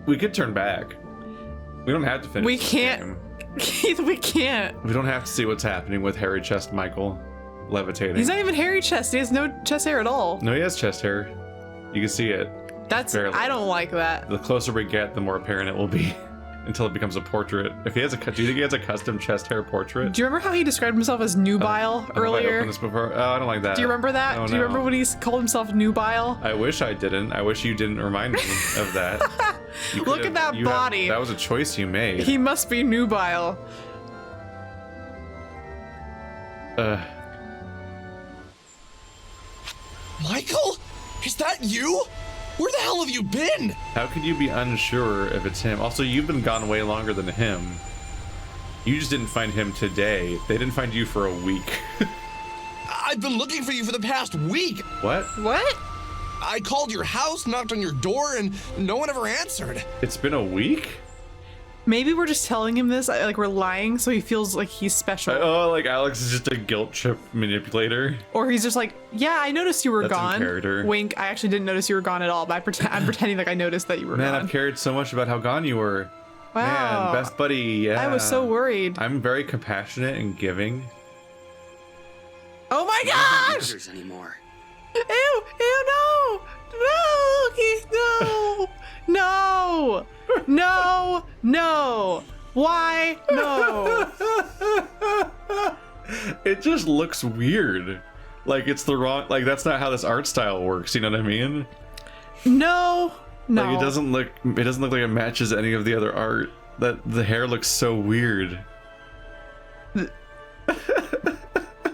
We could turn back. We don't have to finish. We this can't. game. Keith, we can't. We don't have to see what's happening with hairy chest Michael levitating. He's not even hairy chest. He has no chest hair at all. No, he has chest hair. You can see it. That's. Barely. I don't like that. The closer we get, the more apparent it will be. Until it becomes a portrait. If he has a, do you think he has a custom chest hair portrait? Do you remember how he described himself as nubile Have I earlier? opened this before? Oh, I don't like that. Do you remember that? Oh, Do you remember when he called himself nubile? I wish I didn't. I wish you didn't remind me of that. You Look could've- at that body. that was a choice you made. He must be nubile. Michael? Is that you? Where the hell have you been? How could you be unsure if it's him? Also, you've been gone way longer than him. You just didn't find him today. They didn't find you for a week. I've been looking for you for the past week. What? What? I called your house, knocked on your door, and no one ever answered. It's been a week? Maybe we're just telling him this, like we're lying, so he feels like he's special. Oh, like Alex is just a guilt trip manipulator. Or he's just like, yeah, I noticed you were That's in gone. character. Wink, I actually didn't notice you were gone at all, but I'm pretending like I noticed that you were Man, gone. I've cared so much about how gone you were. Wow. Man, best buddy, yeah. I was so worried. I'm very compassionate and giving. Oh my gosh! Others anymore. Ew, no! No, Keith, no! No! No! No! Why? No! It just looks weird. Like it's the wrong, like that's not how this art style works, you know what I mean? No! No. Like it doesn't look like it matches any of the other art. That the hair looks so weird.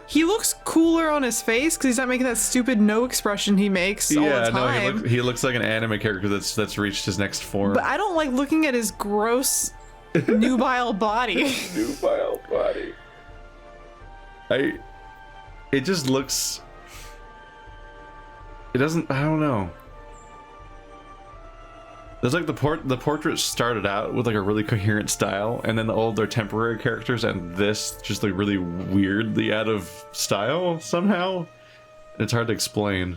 He looks cooler on his face because he's not making that stupid no expression he makes all the time. No, he looks like an anime character that's reached his next form. But I don't like looking at his gross nubile body. Nubile body. It just looks. It doesn't. I don't know. There's like the portrait started out with like a really coherent style, and then the older temporary characters, and this just like really weirdly out of style somehow. It's hard to explain.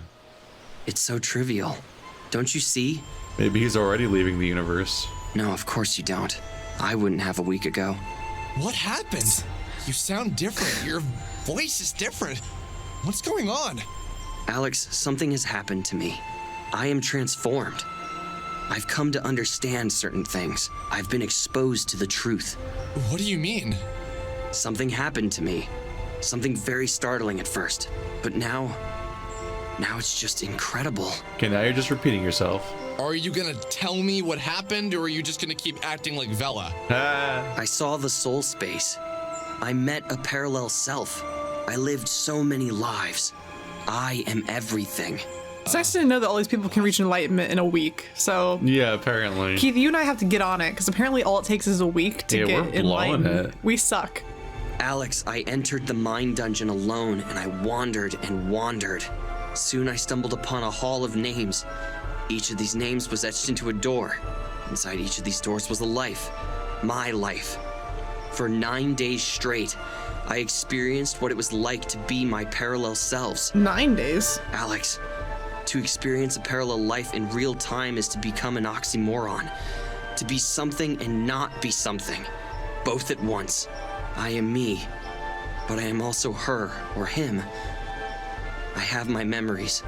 It's so trivial. Don't you see? Maybe he's already leaving the universe. No, of course you don't. I wouldn't have a week ago. What happened? You sound different. Your voice is different. What's going on? Alex, something has happened to me. I am transformed. I've come to understand certain things. I've been exposed to the truth. What do you mean? Something happened to me. Something very startling at first. But now it's just incredible. Okay, now you're just repeating yourself. Are you gonna tell me what happened, or are you just gonna keep acting like Vela? I saw the soul space. I met a parallel self. I lived so many lives. I am everything. It's nice to know that all these people can reach enlightenment in a week. So, Yeah, apparently. Keith, you and I have to get on it because apparently all it takes is a week to Yeah, get we're blowing enlightened. it. We suck. Alex, I entered the mind dungeon alone, and I wandered and wandered. Soon I stumbled upon a hall of names. Each of these names was etched into a door. Inside each of these doors was a life. My life. For 9 days straight, I experienced what it was like to be my parallel selves. 9 days. Alex, to experience a parallel life in real time is to become an oxymoron. To be something and not be something. Both at once. I am me, but I am also her or him. I have my memories,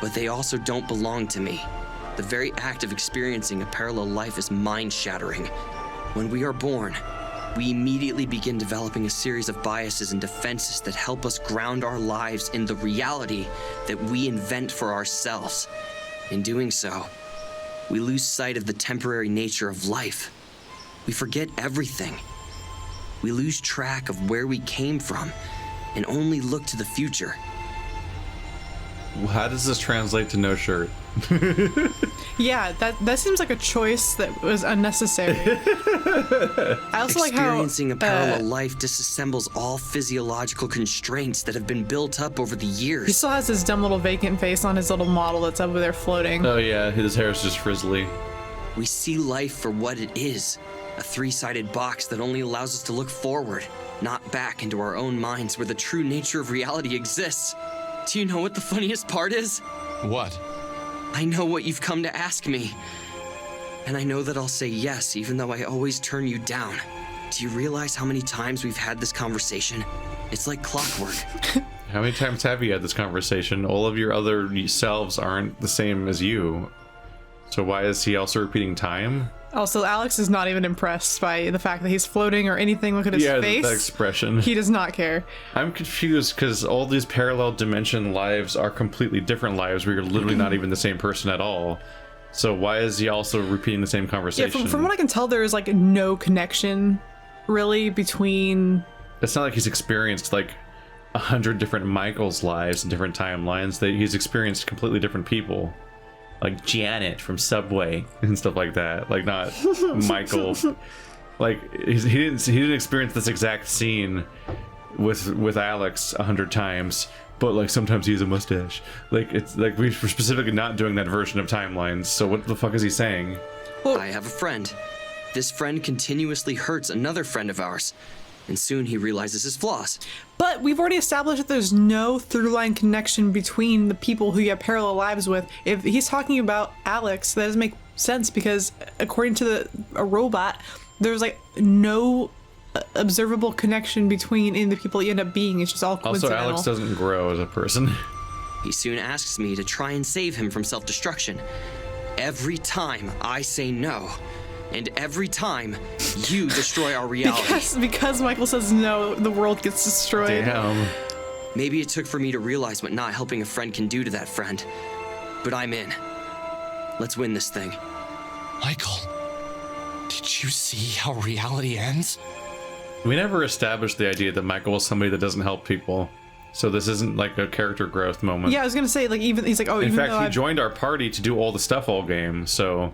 but they also don't belong to me. The very act of experiencing a parallel life is mind-shattering. When we are born, we immediately begin developing a series of biases and defenses that help us ground our lives in the reality that we invent for ourselves. In doing so, we lose sight of the temporary nature of life. We forget everything. We lose track of where we came from and only look to the future. How does this translate to no shirt? Yeah, that seems like a choice that was unnecessary. I also like how Experiencing a parallel life disassembles all physiological constraints that have been built up over the he years. still has his dumb little vacant face on his little model that's over there floating. Oh yeah, his hair's just frizzly. We see life for what it is, a three-sided box that only allows us to look forward, not back into our own minds where the true nature of reality exists. Do you know what the funniest part is? What? I know what you've come to ask me. And I know that I'll say yes, even though I always turn you down. Do you realize how many times we've had this conversation? It's like clockwork. How many times have you had this conversation? All of your other selves aren't the same as you. So why is he also repeating time? Also, Alex is not even impressed by the fact that he's floating or anything. Look at his face. That expression. He does not care. I'm confused because all these parallel dimension lives are completely different lives where you're literally not even the same person at all. So why is he also repeating the same conversation? Yeah, from what I can tell, there is like no connection really between... It's not like he's experienced like 100 different Michael's lives in different timelines. That he's experienced completely different people. Like Janet from Subway and stuff like that. Like not Michael. Like he didn't experience this exact scene with Alex 100 times, but like sometimes he has a mustache. Like it's like we're specifically not doing that version of timelines. So what the fuck is he saying? I have a friend. This friend continuously hurts another friend of ours, and soon he realizes his flaws. But we've already established that there's no through-line connection between the people who you have parallel lives with. If he's talking about Alex, that doesn't make sense because according to a robot, there's like no observable connection between any of the people you end up being. It's just all coincidental. Also, Alex doesn't grow as a person. He soon asks me to try and save him from self-destruction. Every time I say no, and every time you destroy our reality. Because Michael says no, the world gets destroyed. Damn. Maybe it took for me to realize what not helping a friend can do to that friend. But I'm in. Let's win this thing. Michael, did you see how reality ends? We never established the idea that Michael is somebody that doesn't help people. So this isn't like a character growth moment. Yeah, I was gonna say, like, even he's like, oh, in even fact, though he I've... joined our party to do all the stuff all game, so...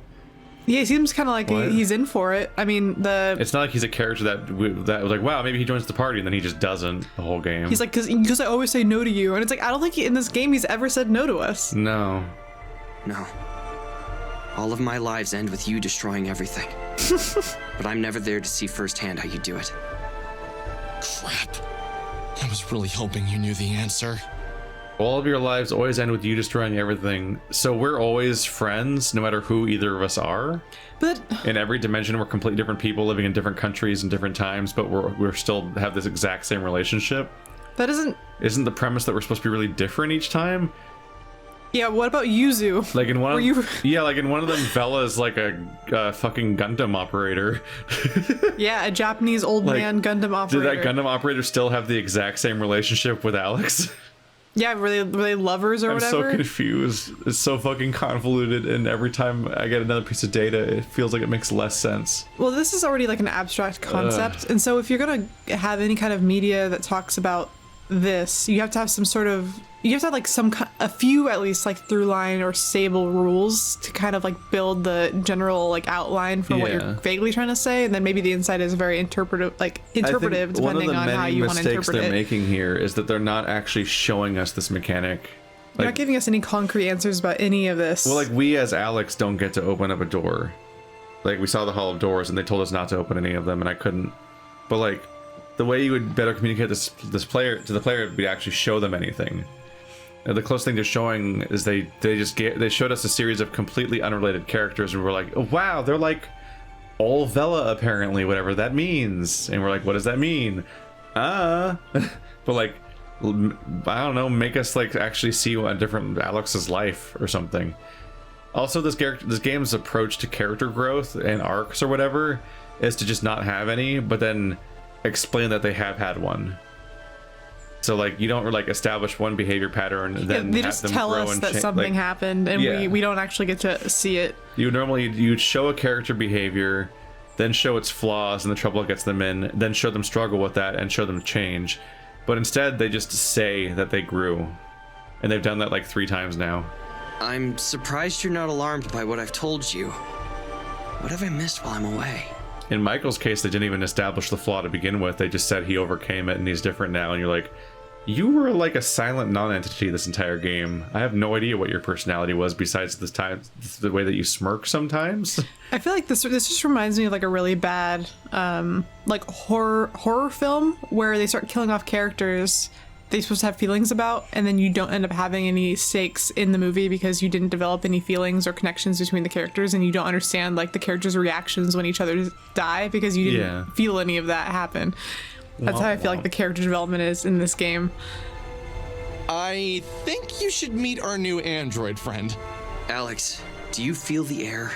Yeah, he seems kind of like What? he's in for it. I mean, It's not like he's a character that was like, wow, maybe he joins the party, and then he just doesn't the whole game. he's like, because I always say no to you. And it's like, I don't think in this game he's ever said no to us. No. No. All of my lives end with you destroying everything. But I'm never there to see firsthand how you do it. Crap. I was really hoping you knew the answer. All of your lives always end with you destroying everything. So we're always friends, no matter who either of us are. But In every dimension, we're completely different people living in different countries and different times, but we're still have this exact same relationship. that isn't... Isn't the premise that we're supposed to be really different each time? Yeah, what about Yuzu? Like in one Were of you... yeah, like in one of them, Vela is like a fucking Gundam operator. Yeah, a Japanese old Like, man Gundam operator. Did that Gundam operator still have the exact same relationship with Alex? Yeah, were they lovers or I'm whatever? so confused. It's so fucking convoluted, and every time I get another piece of data, it feels like it makes less sense. Well, this is already like an abstract concept, and so if you're gonna have any kind of media that talks about this, you have to have some sort of, you have to have like a few at least like through line or stable rules to kind of like build the general like outline for what Yeah. you're vaguely trying to say, and then maybe the inside is very interpretive I think depending on how you want to mistakes interpret they're it. making here is that they're not actually showing us this mechanic. You're not giving us any concrete answers about any of this. Well, like we as Alex don't get to open up a door. Like we saw the Hall of Doors and they told us not to open any of them, and I couldn't. But like the way you would better communicate this player to the player would be to actually show them anything. And the closest thing to showing is they showed us a series of completely unrelated characters, and we're like, oh, wow, they're like all Vela apparently, whatever that means. And we're like, what does that mean? But like, I don't know, make us like actually see a different Alex's life or something. Also, this game's approach to character growth and arcs or whatever is to just not have any, but then explain that they have had one. So like you don't like establish one behavior pattern and then they have just them tell grow us and that something happened, and Yeah. we don't actually get to see it. You'd show a character behavior, then show its flaws and the trouble it gets them in, then show them struggle with that and show them change. But instead they just say that they grew. And they've done that like 3 times now. I'm surprised you're not alarmed by what I've told you. What have I missed while I'm away? In Michael's case, they didn't even establish the flaw to begin with. They just said he overcame it and he's different now. And you're like, you were like a silent non-entity this entire game. I have no idea what your personality was besides the way that you smirk sometimes. I feel like this just reminds me of like a really bad like horror film where they start killing off characters they're supposed to have feelings about, and then you don't end up having any stakes in the movie because you didn't develop any feelings or connections between the characters, and you don't understand like the characters' reactions when each other die because you didn't feel any of that happen. That's how I feel like the character development is in this game. I think you should meet our new android friend. Alex, do you feel the air?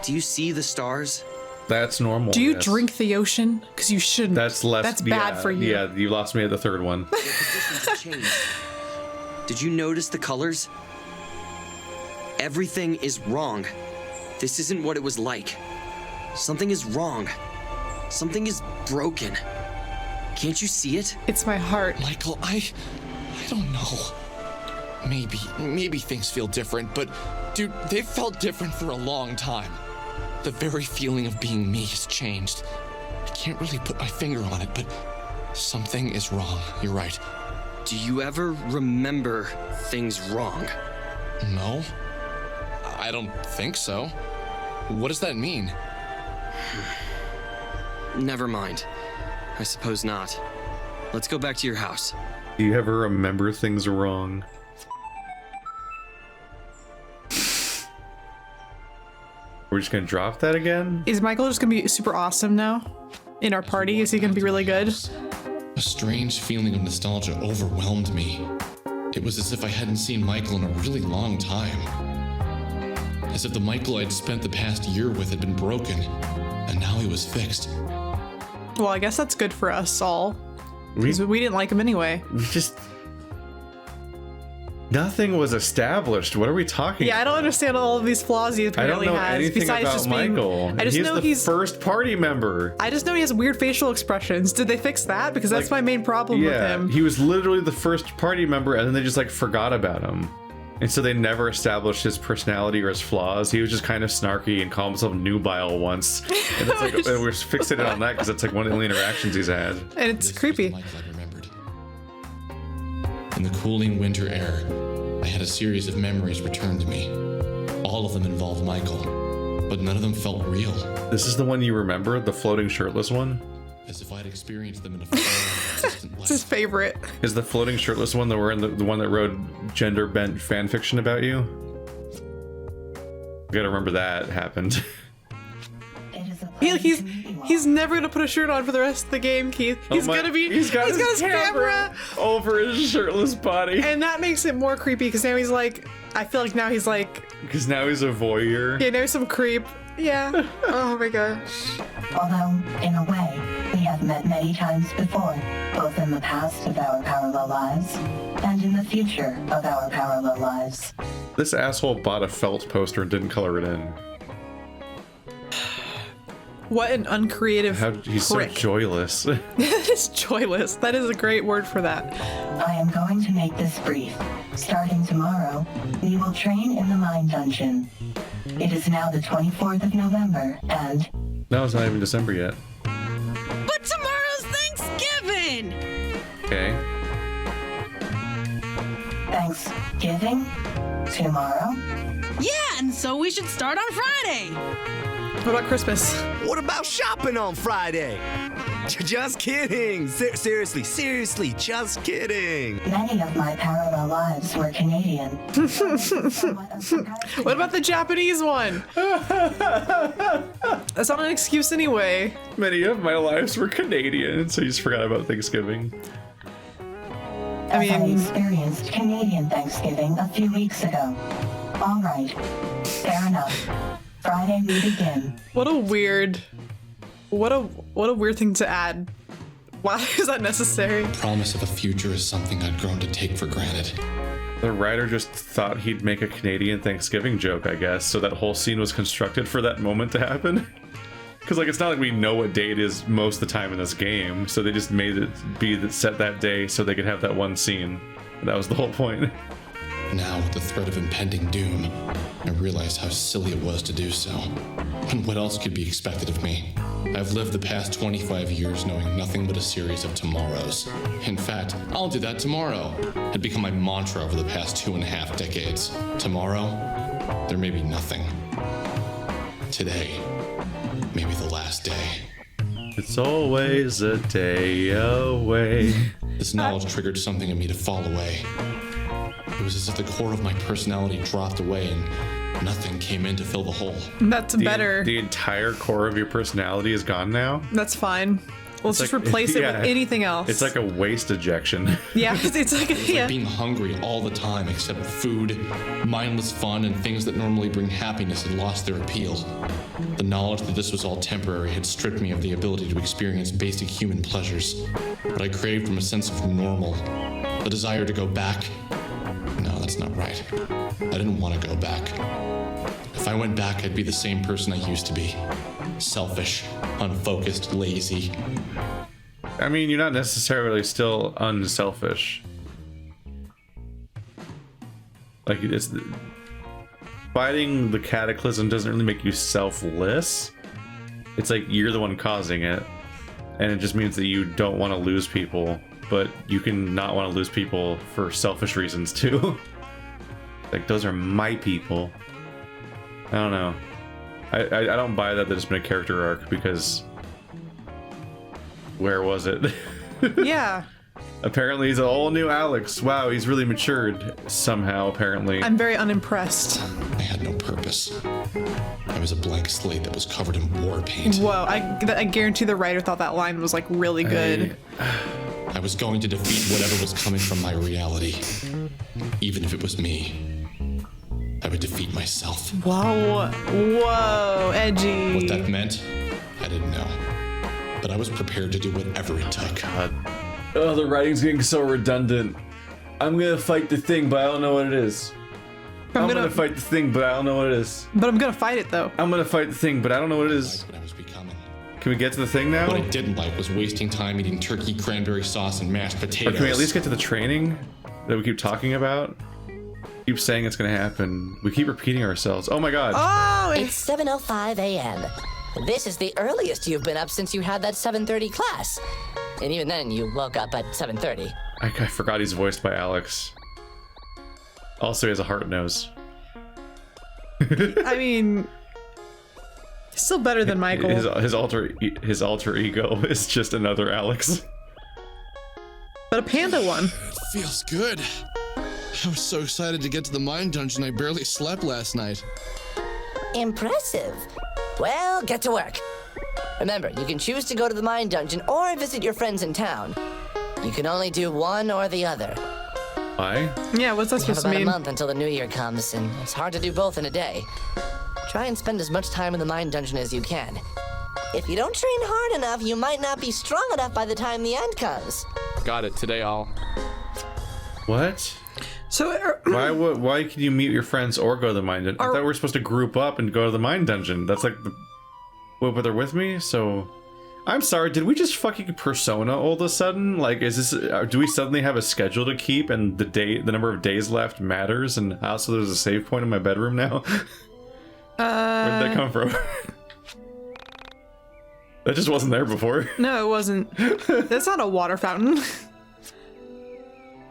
Do you see the stars? That's normal. Do you drink the ocean? Because you shouldn't. That's less. That's bad for you. Yeah, you lost me at the third one. Their positions have changed. Did you notice the colors? Everything is wrong. This isn't what it was like. Something is wrong. Something is broken. Can't you see it? It's my heart. Michael, I don't know. Maybe things feel different, but dude, they've felt different for a long time. The very feeling of being me has changed. I can't really put my finger on it, but something is wrong. You're right. Do you ever remember things wrong? No, I don't think so. What does that mean? Never mind. I suppose not. Let's go back to your house. Do you ever remember things wrong? We're just gonna drop that again? Is Michael just gonna be super awesome now? In our party? Is he gonna be really good? A strange feeling of nostalgia overwhelmed me. It was as if I hadn't seen Michael in a really long time. As if the Michael I'd spent the past year with had been broken, and now he was fixed. Well, I guess that's good for us all. Because we didn't like him anyway. We just... Nothing was established. What are we talking about? I don't understand all of these flaws he apparently I don't know has. anything Besides about just Michael. I just know he's the first party member. I just know he has weird facial expressions. Did they fix that? Because that's my main problem with him. He was literally the first party member, and then they just like forgot about him. And so they never established his personality or his flaws. He was just kind of snarky and called himself nubile once. And it's like we're fixated on that because it's like one of the only interactions he's had. And it's creepy. Michael I remembered. In the cooling winter air, I had a series of memories return to me. All of them involved Michael, but none of them felt real. This is the one you remember? The floating shirtless one? As if I'd experienced them in a distant life. It's his favorite. Is the floating shirtless one that we're in the one that wrote gender-bent fan fiction about you? You gotta remember that happened. He's never gonna put a shirt on for the rest of the game, Keith. He's got his camera over his shirtless body. And that makes it more creepy because now he's like, I feel like now he's like, because now he's a voyeur. Yeah, now he's some creep. Yeah. Oh my gosh. Although, in a way, we have met many times before, both in the past of our parallel lives and in the future of our parallel lives. This asshole bought a felt poster and didn't color it in. What an uncreative He's prick. so joyless. It's joyless. That is a great word for that. I am going to make this brief. Starting tomorrow, we will train in the mine dungeon. It is now the 24th of November, and... No, it's not even December yet. But tomorrow's Thanksgiving! Okay. Thanksgiving? Tomorrow? Yeah, and so we should start on Friday. What about Christmas? What about shopping on Friday? Just kidding. Seriously, just kidding. Many of my parallel lives were Canadian. What about the Japanese one? That's not an excuse anyway. Many of my lives were Canadian, so you just forgot about Thanksgiving. I experienced Canadian Thanksgiving a few weeks ago. All right, fair enough. Friday we begin. What a weird thing to add. Why is that necessary? Promise of a future is something I'd grown to take for granted. The writer just thought he'd make a Canadian Thanksgiving joke, I guess, so that whole scene was constructed for that moment to happen. Because, like, it's not like we know what day it is most of the time in this game, so they just made it be set that day so they could have that one scene. And that was the whole point. Now, with the threat of impending doom, I realized how silly it was to do so. And what else could be expected of me? I've lived the past 25 years knowing nothing but a series of tomorrows. In fact, I'll do that tomorrow. It had become my mantra over the past 2.5 decades. Tomorrow, there may be nothing. Today, maybe the last day. It's always a day away. This knowledge triggered something in me to fall away. It was as if the core of my personality dropped away and nothing came in to fill the hole. That's better. The entire core of your personality is gone now? That's fine. Let's just replace it with anything else. It's like a waste ejection. Yeah, it's like like being hungry all the time, except food, mindless fun, and things that normally bring happiness had lost their appeal. The knowledge that this was all temporary had stripped me of the ability to experience basic human pleasures. What I craved from a sense of normal, the desire to go back. No, that's not right. I didn't want to go back. If I went back, I'd be the same person I used to be. Selfish, unfocused, lazy. I mean, you're not necessarily still unselfish. Like, it's fighting the cataclysm doesn't really make you selfless. It's like you're the one causing it, and it just means that you don't want to lose people, but you can not want to lose people for selfish reasons too. Like, those are my people. I don't know. I don't buy that there's been a character arc, because where was it? Yeah. Apparently he's an all new Alex. Wow, he's really matured somehow, apparently. I'm very unimpressed. I had no purpose. I was a blank slate that was covered in war paint. Whoa, I guarantee the writer thought that line was like really good. I was going to defeat whatever was coming from my reality. Even if it was me. I would defeat myself. Whoa, edgy. What that meant, I didn't know. But I was prepared to do whatever it took. God. Oh, the writing's getting so redundant. I'm gonna fight the thing, but I don't know what it is. I'm gonna fight the thing, but I don't know what it is. But I'm gonna fight it, though. I'm gonna fight the thing, but I don't know what it is. What I was becoming. Can we get to the thing now? What I didn't like was wasting time eating turkey, cranberry sauce, and mashed potatoes. Or can we at least get to the training that we keep talking about? Keep saying it's gonna happen. We keep repeating ourselves. Oh my god. Oh, It's 7:05 a.m. This is the earliest you've been up since you had that 7:30 class. And even then, you woke up at 7:30. I forgot he's voiced by Alex. Also, he has a heart nose. I mean, still better than Michael. His alter ego is just another Alex. But a panda one. It feels good. I was so excited to get to the mine dungeon I barely slept last night. Impressive. Well, get to work. Remember, you can choose to go to the mine dungeon or visit your friends in town. You can only do one or the other. Why? Yeah, what's that You have supposed to about a mean? month until the new year comes, and it's hard to do both in a day. Try and spend as much time in the mine dungeon as you can. If you don't train hard enough, you might not be strong enough by the time the end comes. Got it, today all. What? So, Why can you meet your friends or go to the mine dungeon? I thought we were supposed to group up and go to the mine dungeon. That's like the... Well, but they're with me, so... I'm sorry, did we just fucking Persona all of a sudden? Like, is this... do we suddenly have a schedule to keep and the number of days left matters, and also there's a save point in my bedroom now? Where did that come from? That just wasn't there before. no, it wasn't. That's not a water fountain.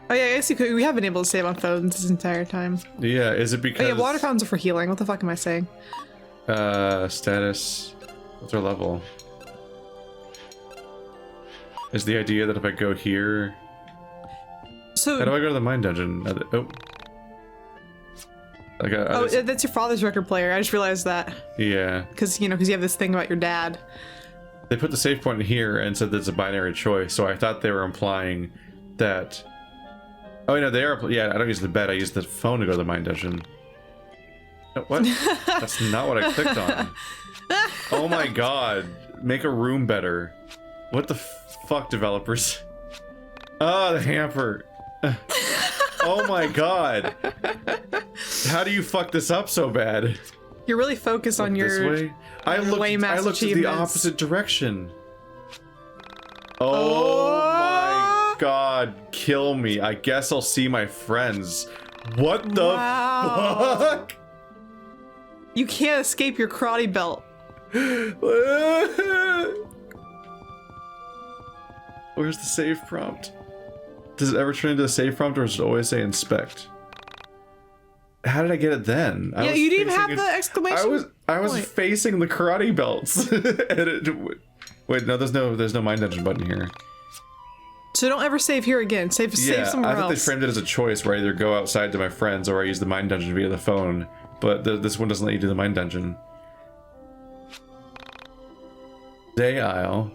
Oh yeah, I guess you could. We have been able to save on phones this entire time. Yeah, is it because... Oh yeah, water fountains are for healing. What the fuck am I saying? Status... What's our level? Is the idea that if I go here... So... How do I go to the mine dungeon? Oh. That's your father's record player. I just realized that. Yeah. Because, you have this thing about your dad. They put the save point here and said there's a binary choice, so I thought they were implying that... Oh, no, they are... Yeah, I don't use the bed, I use the phone to go to the mine dungeon. What? That's not what I clicked on. Oh my god. Make a room better. What the fuck, developers? Oh, the hamper. Oh my god. How do you fuck this up so bad? You're really focused on This your way? I looked in the opposite direction. Oh my god, kill me. I guess I'll see my friends. What the fuck? You can't escape your karate belt. Where's the save prompt? Does it ever turn into a save prompt, or does it always say inspect? How did I get it then? Yeah, you didn't even have the exclamation. I was facing the karate belts. Wait, no, there's no mine dungeon button here. So don't ever save here again. Save somewhere I thought else. they framed it as a choice where I either go outside to my friends or I use the mine dungeon via the phone. But this one doesn't let you do the mine dungeon. Day Isle.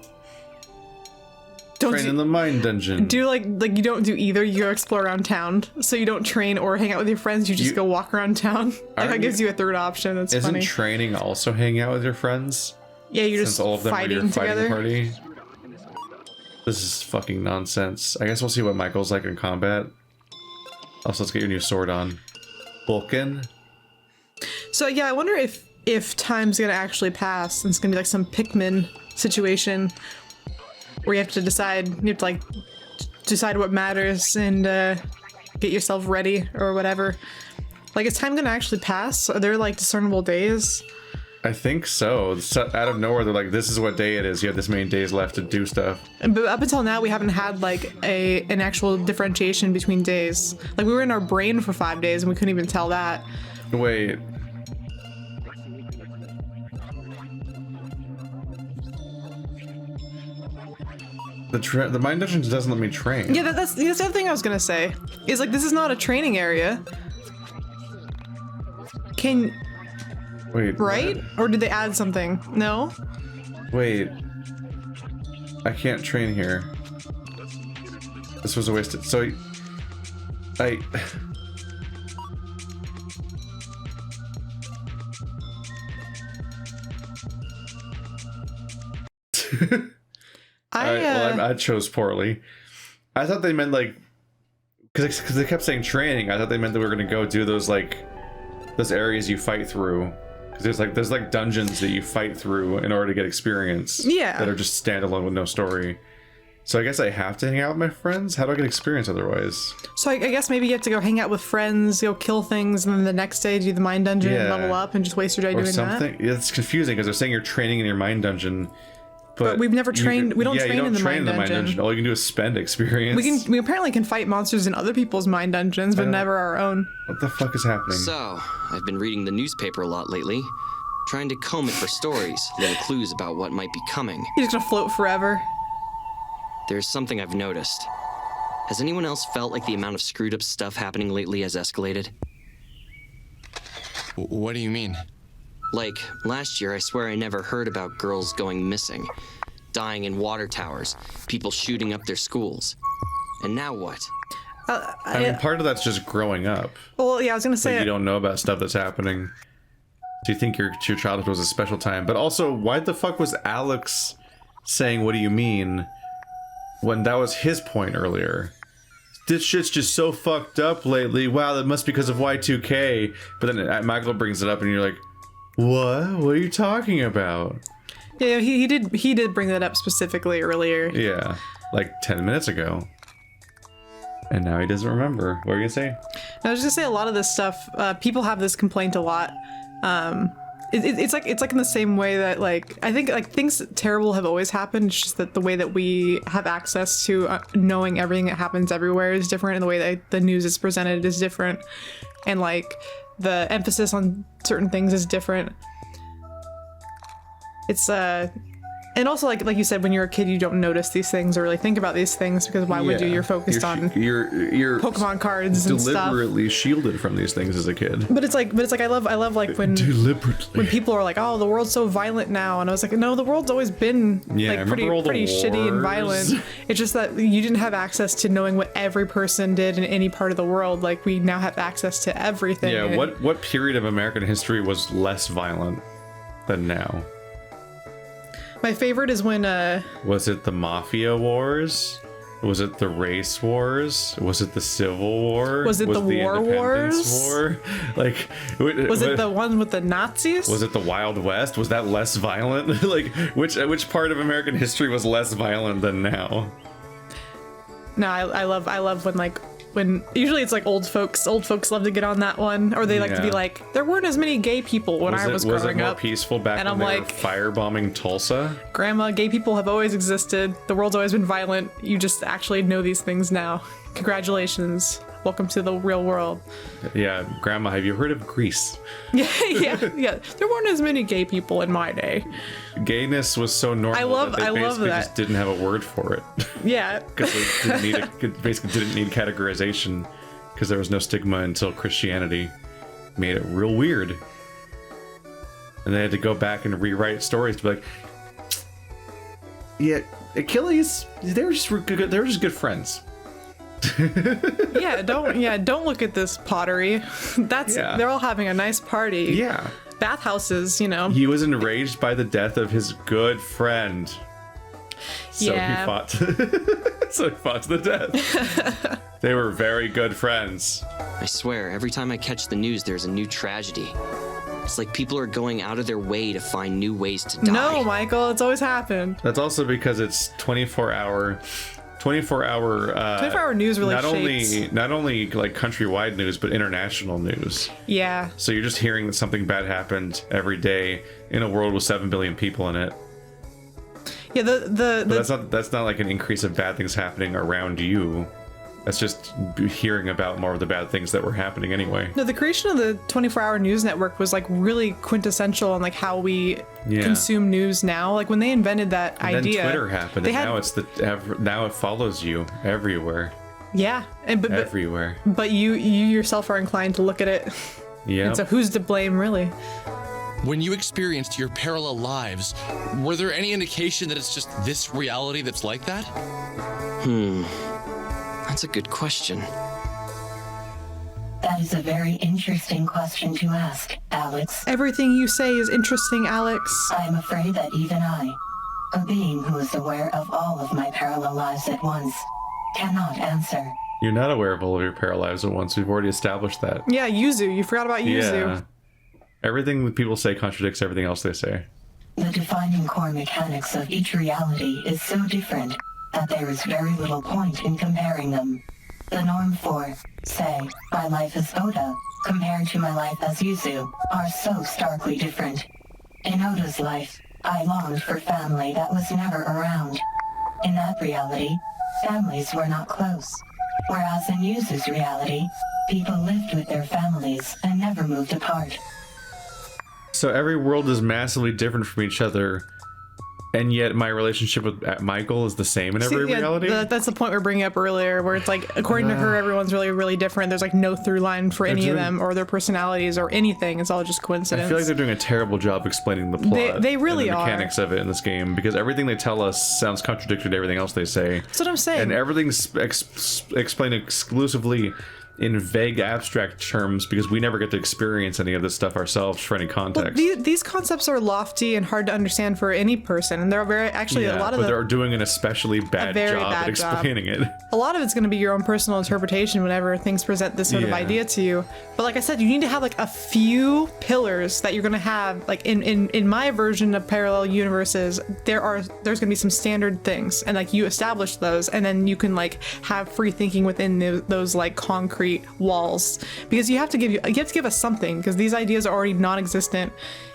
Train in the mine dungeon. Do like you don't do either. You go explore around town, so you don't train or hang out with your friends. You just go walk around town. Like that gives you a third option. That's Isn't funny. training also hanging out with your friends? Yeah, you're Since just all of them fighting are your together. fighting party. This is fucking nonsense. I guess we'll see what Michael's like in combat. Also, let's get your new sword on. Vulcan. So yeah, I wonder if time's gonna actually pass and it's gonna be like some Pikmin situation where you have to decide what matters and get yourself ready or whatever. Like, is time gonna actually pass? Are there like discernible days? I think so. Out of nowhere, they're like, this is what day it is. You have this many days left to do stuff. But up until now, we haven't had like an actual differentiation between days. Like, we were in our brain for 5 days and we couldn't even tell that. Wait. The mine dungeons doesn't let me train. Yeah, that's the other thing I was gonna say. Is like, this is not a training area. Wait. Right? What? Or did they add something? No? Wait. I can't train here. This was a wasted. So I I chose poorly. I thought they meant like, because they kept saying training. I thought they meant that we were gonna go do those areas you fight through. Because there's like dungeons that you fight through in order to get experience. Yeah. That are just standalone with no story. So I guess I have to hang out with my friends? How do I get experience otherwise? So I guess maybe you have to go hang out with friends, go kill things, and then the next day do the mine dungeon and level up and just waste your day doing that. Yeah, it's confusing because they're saying you're training in your mine dungeon. But we've never trained. We don't train in the mine dungeon. All you can do is spend experience. We apparently can fight monsters in other people's mine dungeons, but never our own. What the fuck is happening? So, I've been reading the newspaper a lot lately, trying to comb it for stories, little clues about what might be coming. You're just gonna float forever. There's something I've noticed. Has anyone else felt like the amount of screwed up stuff happening lately has escalated? What do you mean? Like, last year I swear I never heard about girls going missing, dying in water towers, people shooting up their schools. And now what? I mean, part of that's just growing up. Well, yeah, I was gonna say you don't know about stuff that's happening. Do you think your childhood was a special time? But also, why the fuck was Alex saying, what do you mean, when that was his point earlier? This shit's just so fucked up lately. Wow, that must be because of Y2K. But then Michael brings it up and you're like, what? What are you talking about? Yeah, he did bring that up specifically earlier. Yeah, like 10 minutes ago. And now he doesn't remember. What were you gonna say? I was just gonna say a lot of this stuff, people have this complaint a lot. It's like in the same way that like, I think like things terrible have always happened. It's just that the way that we have access to knowing everything that happens everywhere is different, and the way that the news is presented is different, and like the emphasis on certain things is different. It's and also like you said, when you're a kid, you don't notice these things or really think about these things because why would you? You're focused on your Pokemon cards and stuff. Deliberately shielded from these things as a kid. But it's like I love like when people are like, oh, the world's so violent now, and I was like, no, the world's always been like pretty shitty and violent. It's just that you didn't have access to knowing what every person did in any part of the world. Like, we now have access to everything. Yeah, what period of American history was less violent than now? My favorite is when was it the Mafia Wars? Was it the Race Wars? Was it the Civil War? Was it the War Wars? War? Like, was it the one with the Nazis? Was it the Wild West? Was that less violent? Like, which part of American history was less violent than now? No, I love when usually it's like old folks love to get on that one, or they like to be like, there weren't as many gay people when I was growing up. Was it more peaceful back when they were firebombing Tulsa? Grandma, gay people have always existed. The world's always been violent. You just actually know these things now. Congratulations. welcome to the real world. Yeah, Grandma, have you heard of Greece? Yeah. There weren't as many gay people in my day. Gayness was so normal I love basically that. just didn't have a word for it. Yeah. Because it basically didn't need categorization because there was no stigma until Christianity made it real weird. And they had to go back and rewrite stories to be like, yeah, Achilles, they were just good friends. Don't look at this pottery. They're all having a nice party. Yeah. Bathhouses, you know. He was enraged by the death of his good friend. So he fought to the death. They were very good friends. I swear, every time I catch the news, there's a new tragedy. It's like people are going out of their way to find new ways to die. No, Michael, it's always happened. That's also because it's 24-hour 24-hour news really not only like countrywide news but international news. Yeah. So you're just hearing that something bad happened every day in a world with 7 billion people in it. Yeah, that's not like an increase of bad things happening around you. That's just hearing about more of the bad things that were happening anyway. No, the creation of the 24-hour news network was like really quintessential on like how we consume news now. Like when they invented that idea, then Twitter happened, and now it follows you everywhere. Yeah, but everywhere. But you yourself are inclined to look at it. Yeah. And so who's to blame, really? When you experienced your parallel lives, were there any indication that it's just this reality that's like that? That's a good question. That is a very interesting question to ask, Alex. Everything you say is interesting, Alex. I am afraid that even I, a being who is aware of all of my parallel lives at once, cannot answer. You're not aware of all of your parallel lives at once. We've already established that. Yeah, Yuzu. You forgot about Yuzu. Yeah. Everything that people say contradicts everything else they say. The defining core mechanics of each reality is so different that there is very little point in comparing them. The norm for, say, my life as Oda compared to my life as Yuzu are so starkly different. In Oda's life, I longed for family that was never around. In that reality, families were not close. Whereas in Yuzu's reality, people lived with their families and never moved apart. So every world is massively different from each other, and yet my relationship with Michael is the same in every reality? That's the point we're bringing up earlier, where it's like, according to her, everyone's really, really different. There's like no through line for any of them, or their personalities, or anything. It's all just coincidence. I feel like they're doing a terrible job explaining the plot. They really and the are. mechanics of it in this game, because everything they tell us sounds contradictory to everything else they say. That's what I'm saying. And everything's explained exclusively in vague abstract terms because we never get to experience any of this stuff ourselves for any context. Well, these concepts are lofty and hard to understand for any person, and they're very a lot of but they're doing an especially bad job at explaining it. A lot of it's going to be your own personal interpretation whenever things present this sort of idea to you. But like I said, you need to have like a few pillars that you're going to have. Like in my version of parallel universes, there's going to be some standard things, and like you establish those, and then you can like have free thinking within those like concrete walls, because you have to give us something, because these ideas are already non-existent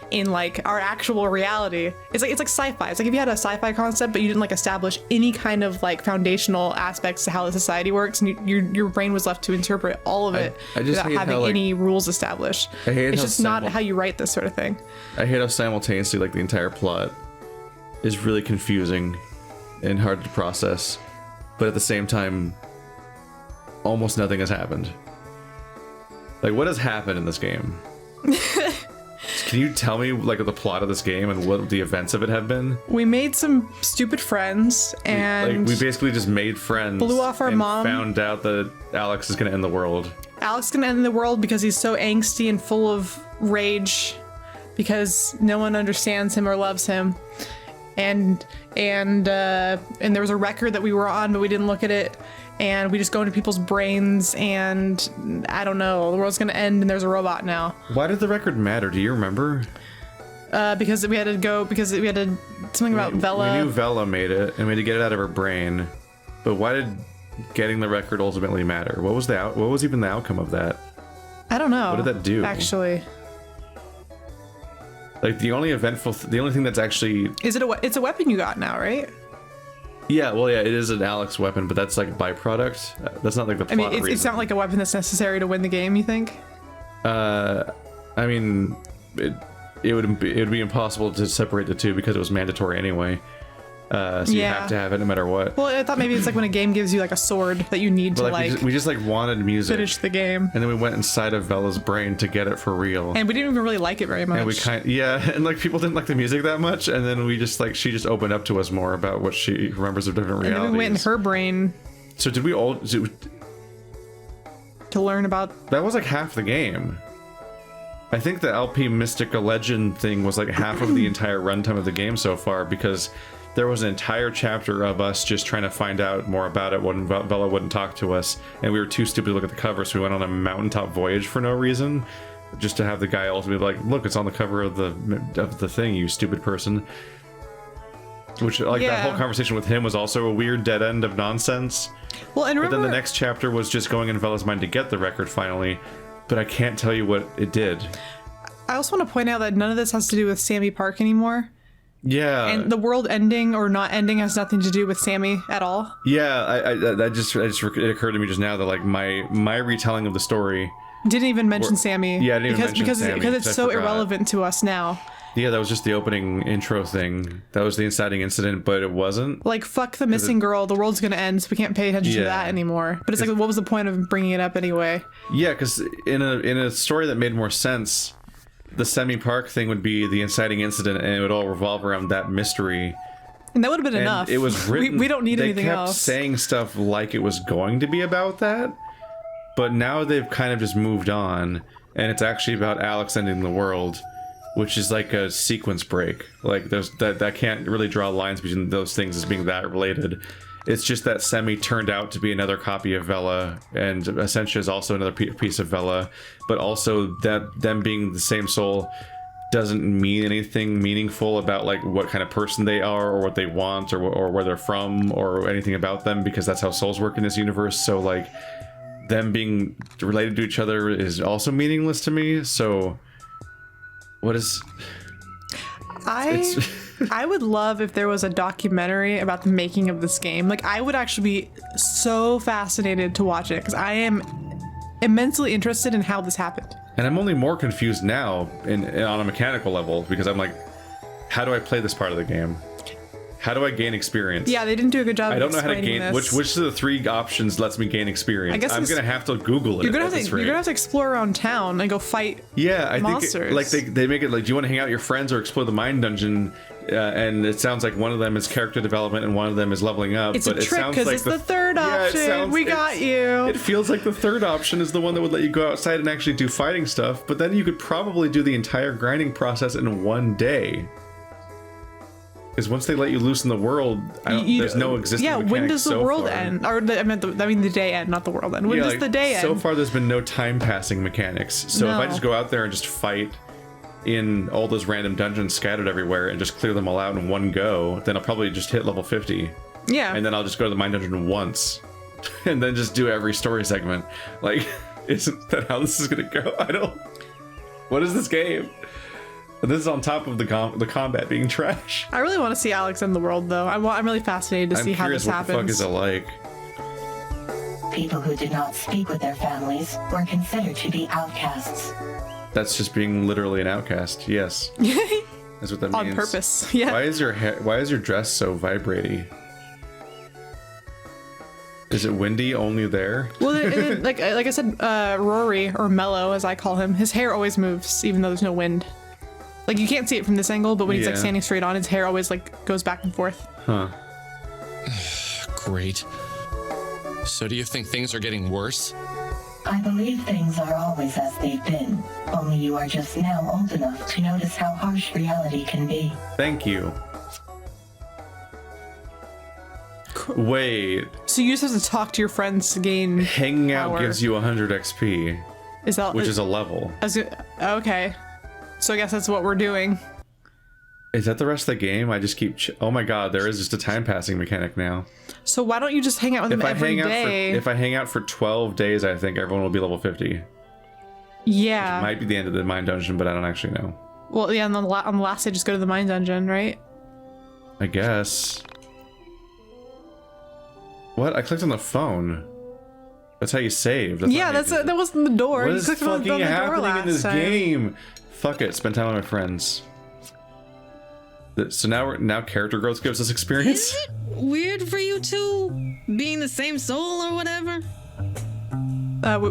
in like our actual reality. It's like sci-fi. It's like if you had a sci-fi concept but you didn't like establish any kind of like foundational aspects to how the society works, and your brain was left to interpret all of it without having any rules established. It's just not how you write this sort of thing. I hate how simultaneously like the entire plot is really confusing and hard to process, but at the same time almost nothing has happened. Like, what has happened in this game? Can you tell me like the plot of this game and what the events of it have been? We made some stupid friends, and we basically just made friends. Blew off our mom. Found out that Alex is gonna end the world. Alex is gonna end the world because he's so angsty and full of rage because no one understands him or loves him. And there was a record that we were on, but we didn't look at it. And we just go into people's brains, and I don't know, the world's gonna end, and there's a robot now. Why did the record matter? Do you remember? Because we had to something about Vela. We knew Vela made it, and we had to get it out of her brain. But why did getting the record ultimately matter? What was even the outcome of that? I don't know. What did that do? Actually, like the only thing that's actually it's a weapon you got now, right? Yeah, well, yeah, it is an Alex weapon, but that's like a byproduct. That's not like the plot I mean, it's reason. not like a weapon that's necessary to win the game, you think? I mean, it would be impossible to separate the two because it was mandatory anyway. So you have to have it no matter what. Well, I thought maybe it's like when a game gives you like a sword that you need to But like we just like wanted music, finish the game. and then we went inside of Vella's brain to get it for real. And we didn't even really like it very much. And we and like people didn't like the music that much, and then we just like she just opened up to us more about what she remembers of different realities. And then we went in her brain So did we all? to learn about. That was like half the game. I think the LP Mystica Legend thing was like half of the entire runtime of the game so far, because there was an entire chapter of us just trying to find out more about it when Bella wouldn't talk to us, and we were too stupid to look at the cover, so we went on a mountaintop voyage for no reason, just to have the guy ultimately be like, look, it's on the cover of the thing, you stupid person. Which, like, that whole conversation with him was also a weird dead end of nonsense. Well, and remember, but then the next chapter was just going in Vella's mind to get the record finally, but I can't tell you what it did. I also want to point out that none of this has to do with Sammy Park anymore. Yeah. And the world ending or not ending has nothing to do with Sammy at all. Yeah, it occurred to me just now that like my retelling of the story didn't even mention Sammy. Yeah, I didn't even mention Sammy, because it's so forgot. irrelevant to us now. Yeah, that was just the opening intro thing. That was the inciting incident, but it wasn't. Like, fuck the missing girl. The world's gonna end, so we can't pay attention to that anymore. But it's like, what was the point of bringing it up anyway? Yeah, because in a story that made more sense, the Sammy Park thing would be the inciting incident, and it would all revolve around that mystery. And that would have been enough. It was written. We don't need anything They else. kept saying stuff like it was going to be about that, but now they've kind of just moved on, and it's actually about Alex ending the world, which is like a sequence break. Like there's that can't really draw lines between those things as being that related. It's just that Semi turned out to be another copy of Vella, and essentially is also another piece of Vella, but also that them being the same soul doesn't mean anything meaningful about like what kind of person they are or what they want or where they're from or anything about them, because that's how souls work in this universe. So like them being related to each other is also meaningless to me. So what is... I would love if there was a documentary about the making of this game. Like, I would actually be so fascinated to watch it, because I am immensely interested in how this happened. And I'm only more confused now on a mechanical level, because I'm like, how do I play this part of the game? How do I gain experience? Yeah, they didn't do a good job. I don't know how to gain this. which of the three options lets me gain experience. I guess I'm gonna have to Google it. You're gonna have to explore around town and go fight. Yeah, I monsters. think like they make it like, do you want to hang out with your friends or explore the mine dungeon? And it sounds like one of them is character development and one of them is leveling up. It's but a trick because it's the third option. We got you. It feels like the third option is the one that would let you go outside and actually do fighting stuff. But then you could probably do the entire grinding process in one day. Because once they let you loose in the world, there's no existing. Yeah, when does the world end? Or I mean the day end, not the world end. When does the day end? So far, there's been no time passing mechanics. So if I just go out there and just fight in all those random dungeons scattered everywhere and just clear them all out in one go, then I'll probably just hit level 50. Yeah. And then I'll just go to the mine dungeon once, and then just do every story segment. Like, isn't that how this is gonna go? What is this game? And this is on top of the combat being trash. I really want to see Alex in the world, though. I'm really fascinated to see how this happens. What the fuck is it like? People who did not speak with their families were considered to be outcasts. That's just being literally an outcast. Yes. That's what that means. On purpose. Yeah. Why is your dress so vibraty? Is it windy only there? Well, like I said, Rory, or Mello as I call him, his hair always moves even though there's no wind. Like, you can't see it from this angle, but when he's like standing straight on, his hair always like goes back and forth. Huh. Great. So do you think things are getting worse? I believe things are always as they've been, only you are just now old enough to notice how harsh reality can be. Thank you. Wait. So you just have to talk to your friends to gain Hanging out power. gives you 100 XP. Which is a level. Okay. So I guess that's what we're doing. Is that the rest of the game? I just keep... oh my god, there is just a time passing mechanic now. So why don't you just hang out with them every day? If I hang out for 12 days, I think everyone will be level 50. Yeah. Which might be the end of the mine dungeon, but I don't actually know. Well, yeah, on the last day, just go to the mine dungeon, right? I guess. What? I clicked on the phone. That's how you save. Yeah, that wasn't the door. What You is clicked on fucking the door happening in last this time. game? Fuck it. Spend time with my friends. So now character growth gives us experience. Is it weird for you two being the same soul or whatever?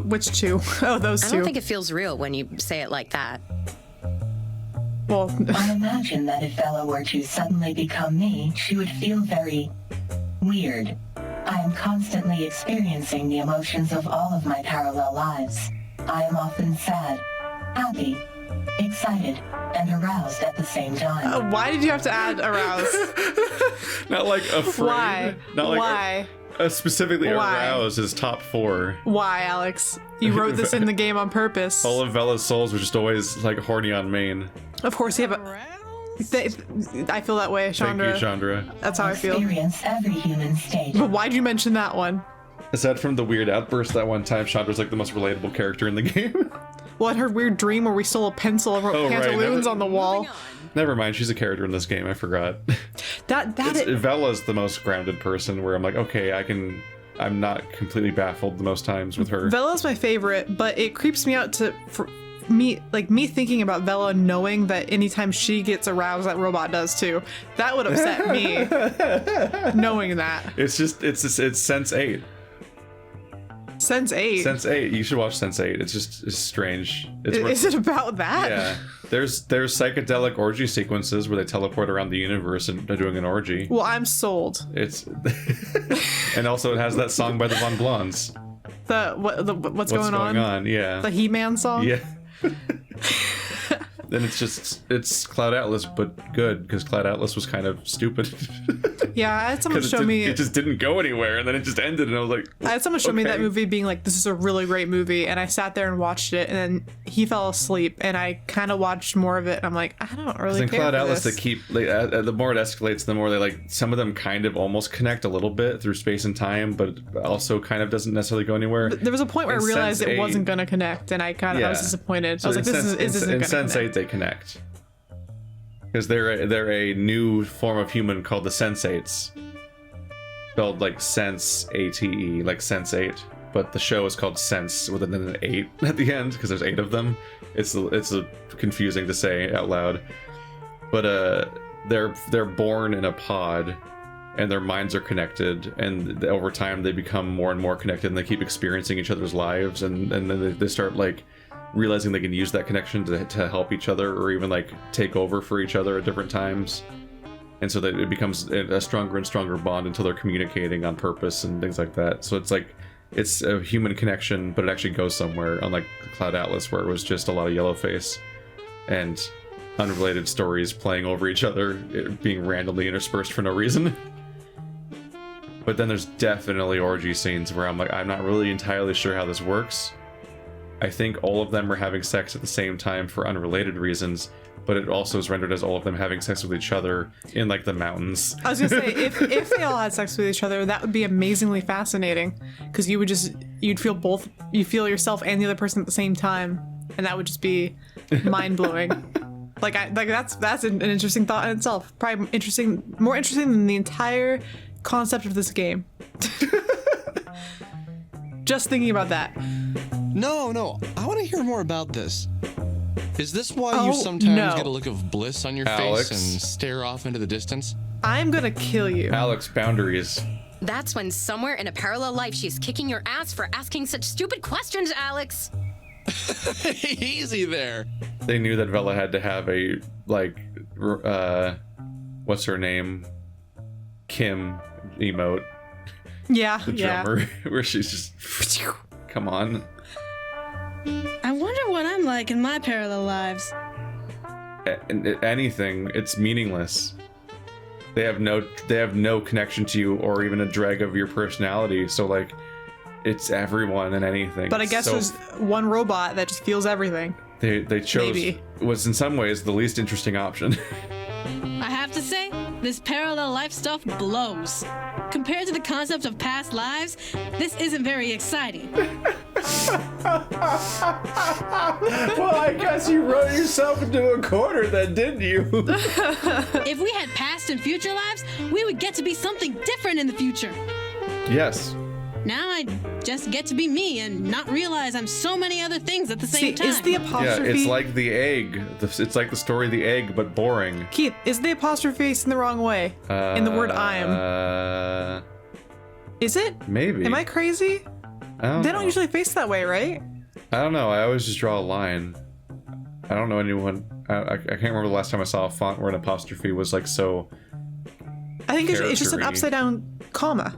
Which two? Oh, those two. I don't think it feels real when you say it like that. Well, I imagine that if Bella were to suddenly become me, she would feel very weird. I am constantly experiencing the emotions of all of my parallel lives. I am often sad, happy, excited, and aroused at the same time. why did you have to add arouse? Not like afraid. Why? Not like Why? Specifically Why? aroused is top 4. Why, Alex? You wrote this in the game on purpose. All of Vella's souls were just always like horny on main. Of course, you have a. I feel that way, Chandra. Thank you, Chandra. That's how I feel. Experience every human state. But why'd you mention that one? Aside from the weird outburst that one time, Chandra's like the most relatable character in the game. Well, in her weird dream where we stole a pencil and wrote Oh, right, pantaloons never- on the wall. Never mind, she's a character in this game. I forgot. Vella's the most grounded person where I'm like, okay, I'm not completely baffled the most times with her. Vella's my favorite, but it creeps me out for me thinking about Vella knowing that anytime she gets aroused, that robot does too. That would upset me. Knowing that. It's Sense 8. Sense 8. Sense 8. You should watch Sense 8. It's strange. Is it about that? Yeah. There's psychedelic orgy sequences where they teleport around the universe and are doing an orgy. Well, I'm sold. It's and also it has that song by the Von Blondes. What's going on? Yeah. The He-Man song? Yeah. Then it's Cloud Atlas, but good, because Cloud Atlas was kind of stupid. Yeah, I had someone show me. It just didn't go anywhere, and then it just ended, and I was like, I had someone show me that okay. movie being like, this is a really great movie, and I sat there and watched it, and then he fell asleep, and I kind of watched more of it, and I'm like, I don't really in care Cloud for Atlas, this. they keep the more it escalates, the more they like some of them kind of almost connect a little bit through space and time, but also kind of doesn't necessarily go anywhere. There was a point where I realized it wasn't going to connect, and I was disappointed. So I was like, this isn't going to connect. In Sense 8, they connect. Because they're a new form of human called the Sensates. Spelled like Sense ATE, like Sense 8. But the show is called Sense with an 8 at the end, because there's 8 of them. It's confusing to say out loud. But they're born in a pod, and their minds are connected, and over time they become more and more connected, and they keep experiencing each other's lives, and then they start like realizing they can use that connection to help each other, or even like take over for each other at different times. And so that it becomes a stronger and stronger bond until they're communicating on purpose and things like that. So it's like it's a human connection, but it actually goes somewhere, unlike Cloud Atlas, where it was just a lot of yellow face and unrelated stories playing over each other, being randomly interspersed for no reason. But then there's definitely orgy scenes where I'm like, I'm not really entirely sure how this works. I think all of them are having sex at the same time for unrelated reasons, but it also is rendered as all of them having sex with each other in like the mountains. I was gonna say, if they all had sex with each other, that would be amazingly fascinating, because you'd feel yourself and the other person at the same time, and that would just be mind blowing. That's an interesting thought in itself. Probably more interesting than the entire concept of this game. Just thinking about that. No, I want to hear more about this. Is this why you sometimes get a look of bliss on your Alex. face and stare off into the distance? I'm gonna kill you. Alex, boundaries. That's when somewhere in a parallel life she's kicking your ass for asking such stupid questions, Alex. Easy there. They knew that Vella had to have a, like, what's her name? Kim emote. Yeah, The drummer, where she's just, come on. I wonder what I'm like in my parallel lives. Anything, it's meaningless. They have no connection to you or even a drag of your personality. So like, it's everyone and anything. But I guess there's one robot that just feels everything. They chose was in some ways the least interesting option. I have to say, this parallel life stuff blows. Compared to the concept of past lives, this isn't very exciting. Well, I guess you wrote yourself into a corner then, didn't you? If we had past and future lives, we would get to be something different in the future. Yes. Now I just get to be me and not realize I'm so many other things at the same time. Is the Yeah, apostrophe... it's like the egg. It's like the story of the egg, but boring. Keith, is the apostrophe facing the wrong way? In the word I'm. Is it? Maybe. Am I crazy? They don't usually face that way, right? I don't know. I always just draw a line. I don't know anyone. I can't remember the last time I saw a font where an apostrophe was like so. I think it's just an character-y. upside down comma.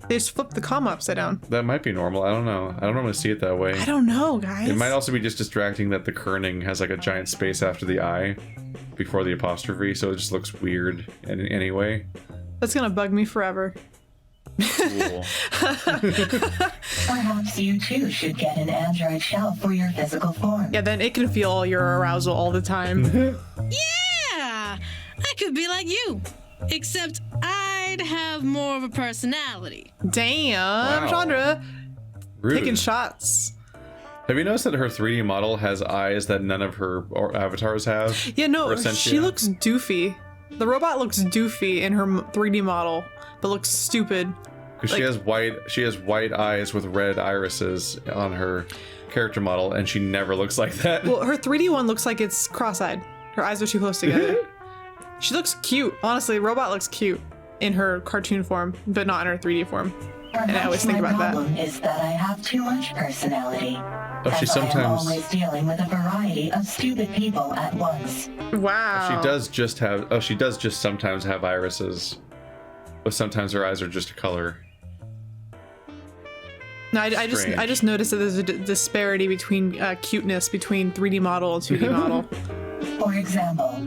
They just flip the comma upside down. That might be normal. I don't know. I don't normally see it that way. I don't know, guys. It might also be just distracting that the kerning has like a giant space after the I before the apostrophe, so it just looks weird in any way. That's gonna bug me forever. Cool. Perhaps you too should get an android shell for your physical form. Yeah, then it can feel all your arousal all the time. Yeah! I could be like you. Except I'd have more of a personality. Damn, Wow. Chandra. Rude. Taking shots. Have you noticed that her 3D model has eyes that none of her avatars have? Yeah, no, Or she sentient? looks doofy. The robot looks doofy in her 3D model, but looks stupid. Because she has white eyes with red irises on her character model, and she never looks like that. Well, her 3D one looks like it's cross-eyed. Her eyes are too close together. She looks cute. Honestly, robot looks cute in her cartoon form, but not in her 3D form. And I always think my about that. problem is that I have too much personality. Oh, she as I am sometimes- always dealing with a variety of stupid people at once. Wow. She does just have. Oh, she does just sometimes have irises, but sometimes her eyes are just a color. No, I just noticed that there's a disparity between cuteness between 3D model and 2D model. For example,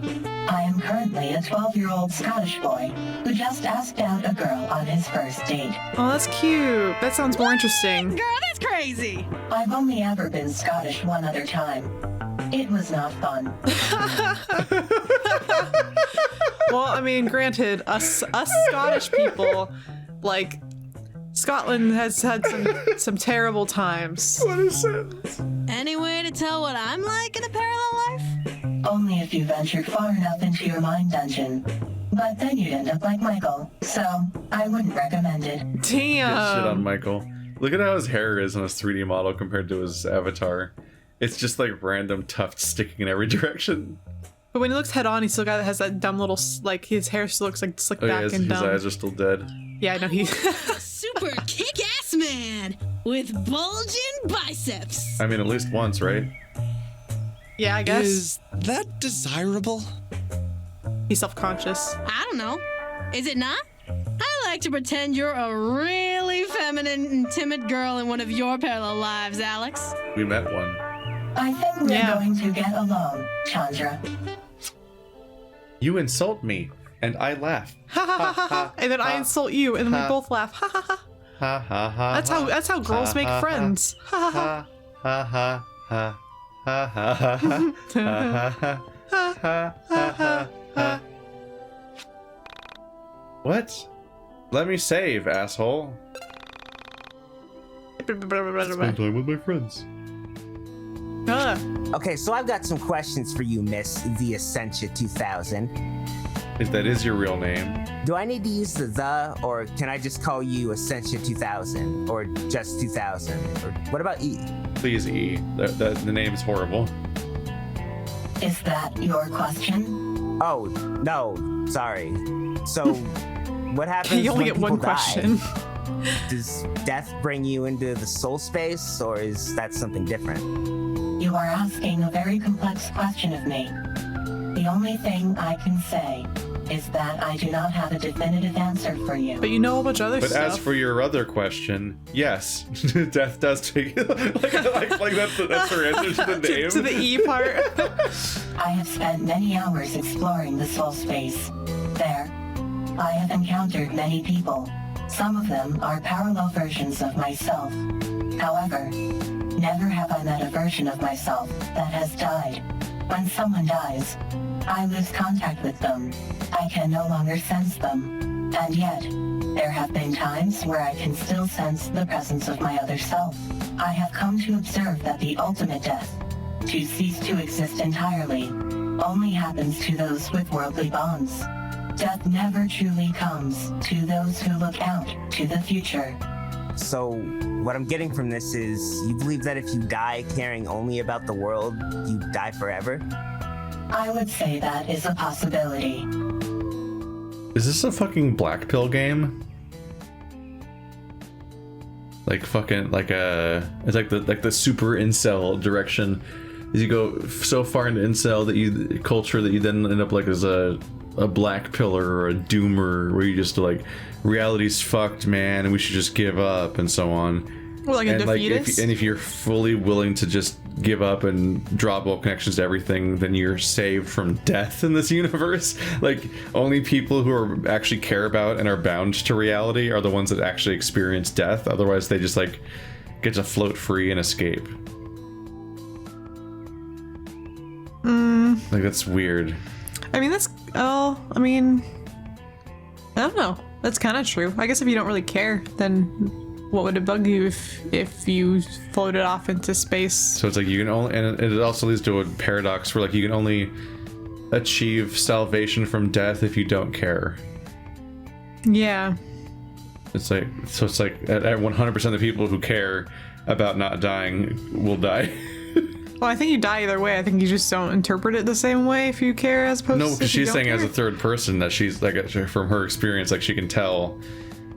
I am currently a 12-year-old Scottish boy who just asked out a girl on his first date. Oh, that's cute. That sounds more interesting. Girl, that's crazy. I've only ever been Scottish one other time. It was not fun. Well, I mean, granted, us Scottish people, like, Scotland has had some terrible times. What a sentence. Any way to tell what I'm like in a parallel life? Only if you ventured far enough into your mind dungeon. But then you'd end up like Michael, so I wouldn't recommend it. Get shit on Damn. Michael. Look at how his hair is on his 3D model compared to his avatar. It's just like random tufts sticking in every direction. But when he looks head on, he still has that dumb little, like, his hair still looks like slicked Oh back yeah, his and dumb. eyes are still dead. Yeah, I know he's. Super kick-ass man with bulging biceps. I mean, at least once, right? Yeah, I guess. Is that desirable? He's self-conscious. I don't know. Is it not? I like to pretend you're a really feminine and timid girl in one of your parallel lives, Alex. We met one. I think we're Yeah. going to get along, Chandra. You insult me, and I laugh. Ha ha ha ha ha. And then I insult you, and then we both laugh. Ha ha ha. Ha ha ha. That's how girls make friends. Ha ha ha. Ha ha ha ha ha ha ha ha ha ha. What? Let me save, asshole. Spend time with my friends. Okay, so I've got some questions for you, Miss the Essentia 2000. If that is your real name. Do I need to use the, or can I just call you Essentia 2000, or just 2000? Or what about E? Please, E. The name's horrible. Is that your question? Oh, no, sorry. So, what happens You only when get one people die? question. Does death bring you into the soul space, or is that something different? You are asking a very complex question of me. The only thing I can say is that I do not have a definitive answer for you. But you know a bunch of other But stuff. as for your other question, yes, death does take like that's her answer to the name. to the E part. I have spent many hours exploring the soul space. There, I have encountered many people. Some of them are parallel versions of myself. However, never have I met a version of myself that has died. When someone dies, I lose contact with them. I can no longer sense them. And yet, there have been times where I can still sense the presence of my other self. I have come to observe that the ultimate death, to cease to exist entirely, only happens to those with worldly bonds. Death never truly comes to those who look out to the future. So, what I'm getting from this is you believe that if you die caring only about the world, you die forever? I would say that is a possibility. Is this a fucking black pill game? Like fucking it's like the super incel direction. Is you go so far into incel that you culture that you then end up like as a black pillar or a doomer where you just like reality's fucked, man, and we should just give up and so on. Or like a And like defeatist. if you're fully willing to just give up and drop all connections to everything, then you're saved from death in this universe. Like only people who are actually care about and are bound to reality are the ones that actually experience death. Otherwise they just like get to float free and escape. Like that's weird. I mean, I don't know. That's kind of true. I guess if you don't really care, then what would it bug you if you floated off into space? So it's like you can only, and it also leads to a paradox where like you can only achieve salvation from death if you don't care. Yeah. It's like, so it's like at 100% of the people who care about not dying will die. Well, I think you die either way. I think you just don't interpret it the same way if you care as opposed to. No, because if you she's don't saying care. as a third person that she's like from her experience, like she can tell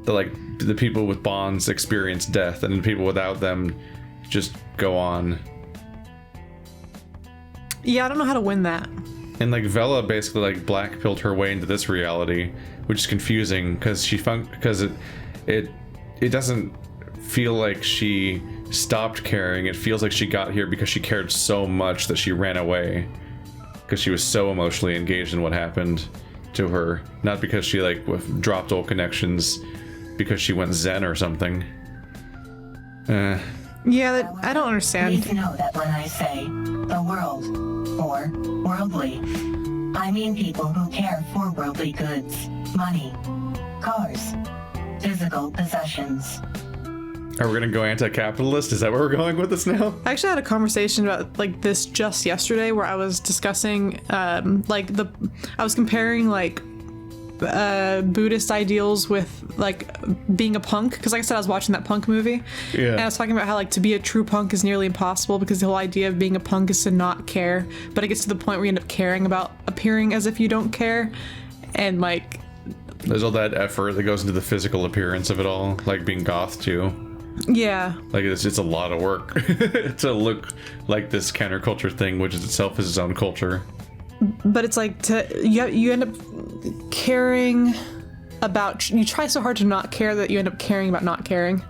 that like the people with bonds experience death and the people without them just go on. Yeah, I don't know how to win that. And like Vela basically like black pilled her way into this reality, which is confusing because it doesn't feel like she stopped caring. It feels like she got here because she cared so much that she ran away because she was so emotionally engaged in what happened to her, not because she like dropped all connections because she went zen or something. Yeah, I don't understand. Please know that when I say the world or worldly, I mean people who care for worldly goods, money, cars, physical possessions. Oh, Are we gonna go anti-capitalist? Is that where we're going with this now? I actually had a conversation about like this just yesterday where I was discussing I was comparing like Buddhist ideals with like being a punk, because like I said, I was watching that punk movie. Yeah. And I was talking about how like to be a true punk is nearly impossible because the whole idea of being a punk is to not care, but it gets to the point where you end up caring about appearing as if you don't care, and like There's all that effort that goes into the physical appearance of it all, like being goth too. yeah. Like it's a lot of work to look like this counterculture thing, which is itself is its own culture. But it's like you end up caring about, you try so hard to not care that you end up caring about not caring.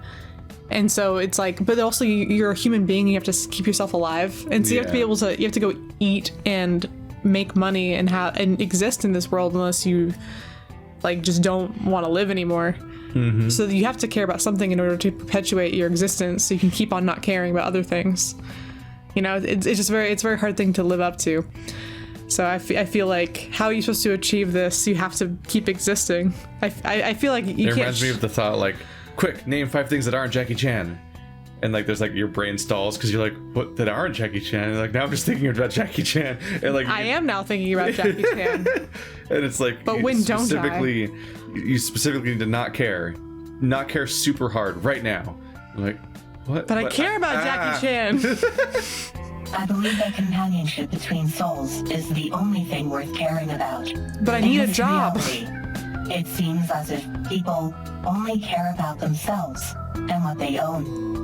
And so it's like, but also you're a human being, you have to keep yourself alive. And so you have to be able to, you have to go eat and make money and exist in this world unless you like just don't want to live anymore. Mm-hmm. So you have to care about something in order to perpetuate your existence so you can keep on not caring about other things. You know, it's just it's a very hard thing to live up to. So I feel like, how are you supposed to achieve this? You have to keep existing. I feel like you can't. It reminds me of the thought, like, quick, name 5 things that aren't Jackie Chan. And like, there's like your brain stalls because you're like, what that aren't Jackie Chan? And like, now I'm just thinking about Jackie Chan. And like, I am now thinking about Jackie Chan. And it's like, but when don't I? You specifically need to not care super hard right now. I'm like, what? But I care about Jackie Chan. I believe that companionship between souls is the only thing worth caring about. But I need a job. Reality, it seems as if people only care about themselves and what they own.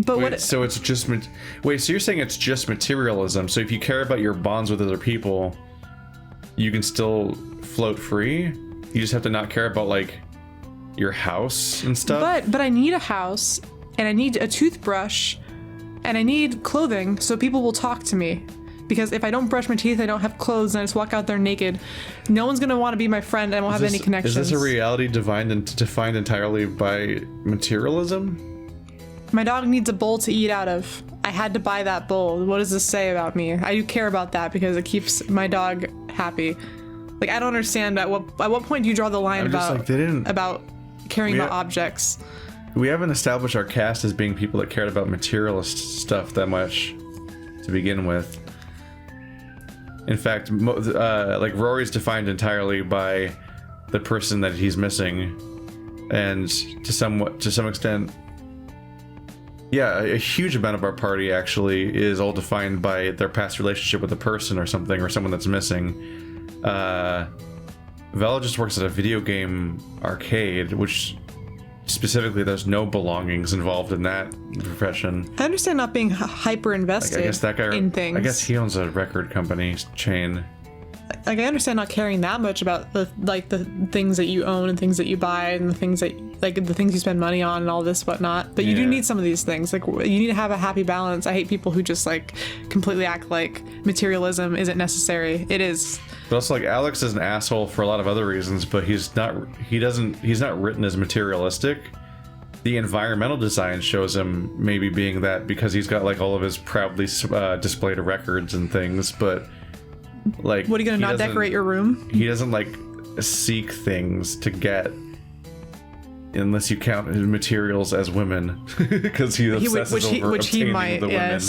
But wait, so it's just so you're saying it's just materialism. So if you care about your bonds with other people, you can still float free? You just have to not care about like your house and stuff? But I need a house, and I need a toothbrush, and I need clothing so people will talk to me. Because if I don't brush my teeth, I don't have clothes, and I just walk out there naked, no one's gonna want to be my friend, and I won't have any connections. Is this a reality defined entirely by materialism? My dog needs a bowl to eat out of. I had to buy that bowl. What does this say about me? I do care about that because it keeps my dog happy. Like, I don't understand at what point do you draw the line about caring about objects? We haven't established our caste as being people that cared about materialist stuff that much to begin with. In fact, like Rory's defined entirely by the person that he's missing, and to some extent, yeah, a huge amount of our party actually is all defined by their past relationship with a person or something, or someone that's missing. Vala just works at a video game arcade, which specifically there's no belongings involved in that profession. I understand not being hyper invested I guess that guy, in things. I guess he owns a record company chain. Like, I understand not caring that much about the things that you own and things that you buy and the things that the things you spend money on and all this whatnot. But you do need some of these things. Like, you need to have a happy balance. I hate people who just like completely act like materialism isn't necessary. It is. But also, like, Alex is an asshole for a lot of other reasons, but he's not written as materialistic. The environmental design shows him maybe being that because he's got like all of his proudly displayed records and things, but like, what are you gonna not decorate your room? He doesn't like seek things to get, unless you count his materials as women, because he obsesses over obtaining the women.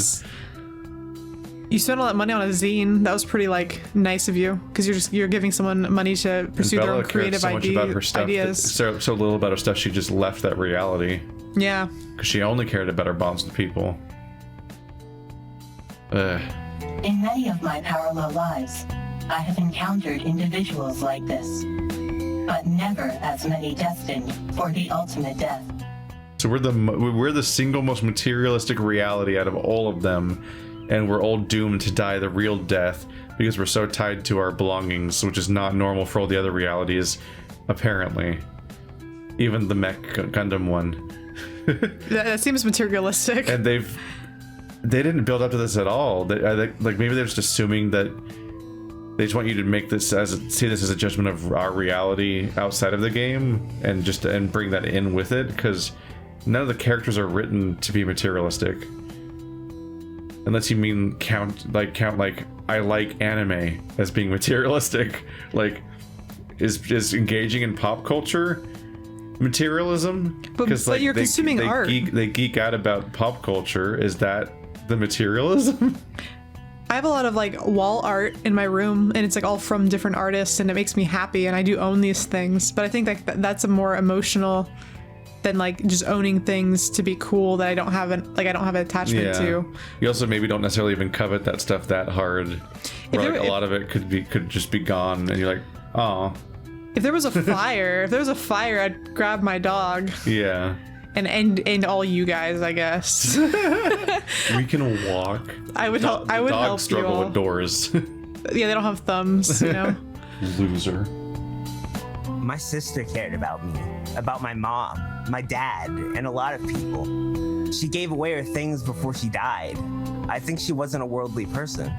You spent all that money on a zine. That was pretty like nice of you, because you're giving someone money to pursue their own creative ideas. So little about her stuff, she just left that reality. Yeah. Because she only cared about her bonds with people. In many of my parallel lives, I have encountered individuals like this, but never as many destined for the ultimate death. So we're the single most materialistic reality out of all of them, and we're all doomed to die the real death because we're so tied to our belongings, which is not normal for all the other realities, apparently. Even the Mech Gundam one. That seems materialistic. And they didn't build up to this at all. Like maybe they're just assuming that they just want you to make this see this as a judgment of our reality outside of the game, and bring that in with it, because none of the characters are written to be materialistic. Unless you mean count like I like anime as being materialistic. Like, is engaging in pop culture materialism? But like, you're consuming art. They geek out about pop culture. Is that the materialism? I have a lot of like wall art in my room, and it's like all from different artists, and it makes me happy, and I do own these things. But I think that's a more emotional than like just owning things to be cool that I don't have an attachment to. You also maybe don't necessarily even covet that stuff that hard. Where like a lot of it could just be gone, and you're like, oh. If there was a fire, I'd grab my dog. Yeah. And end all you guys, I guess. We can walk. I would help you all. Dogs struggle with doors. Yeah, they don't have thumbs, you know. Loser. My sister cared about me, about my mom, my dad, and a lot of people. She gave away her things before she died. I think she wasn't a worldly person.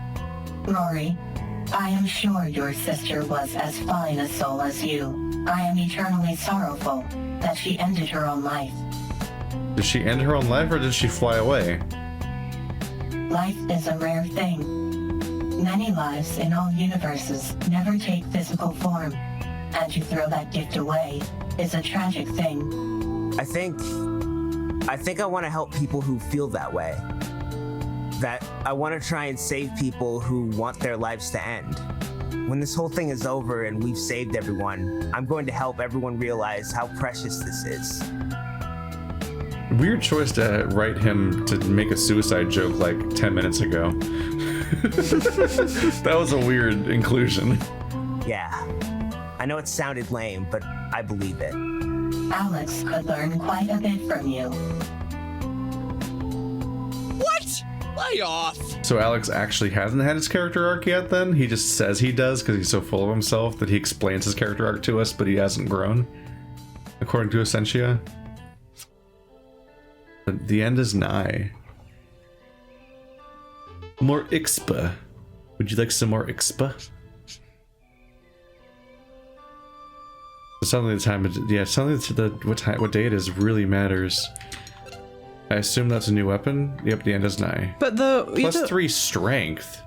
Rory, I am sure your sister was as fine a soul as you. I am eternally sorrowful that she ended her own life. Did she end her own life, or did she fly away? Life is a rare thing. Many lives in all universes never take physical form, and to throw that gift away is a tragic thing. I think I want to help people who feel that way. That I want to try and save people who want their lives to end. When this whole thing is over and we've saved everyone, I'm going to help everyone realize how precious this is. Weird choice to write him to make a suicide joke like 10 minutes ago. That was a weird inclusion. Yeah. I know it sounded lame, but I believe it. Alex could learn quite a bit from you. What? Lay off! So Alex actually hasn't had his character arc yet then? He just says he does because he's so full of himself that he explains his character arc to us, but he hasn't grown? According to Essentia? But the end is nigh. More Ixpa. Would you like some more Ixpa? Suddenly the time, suddenly what day it is really matters. I assume that's a new weapon. Yep, the end is nigh. But plus 3 strength.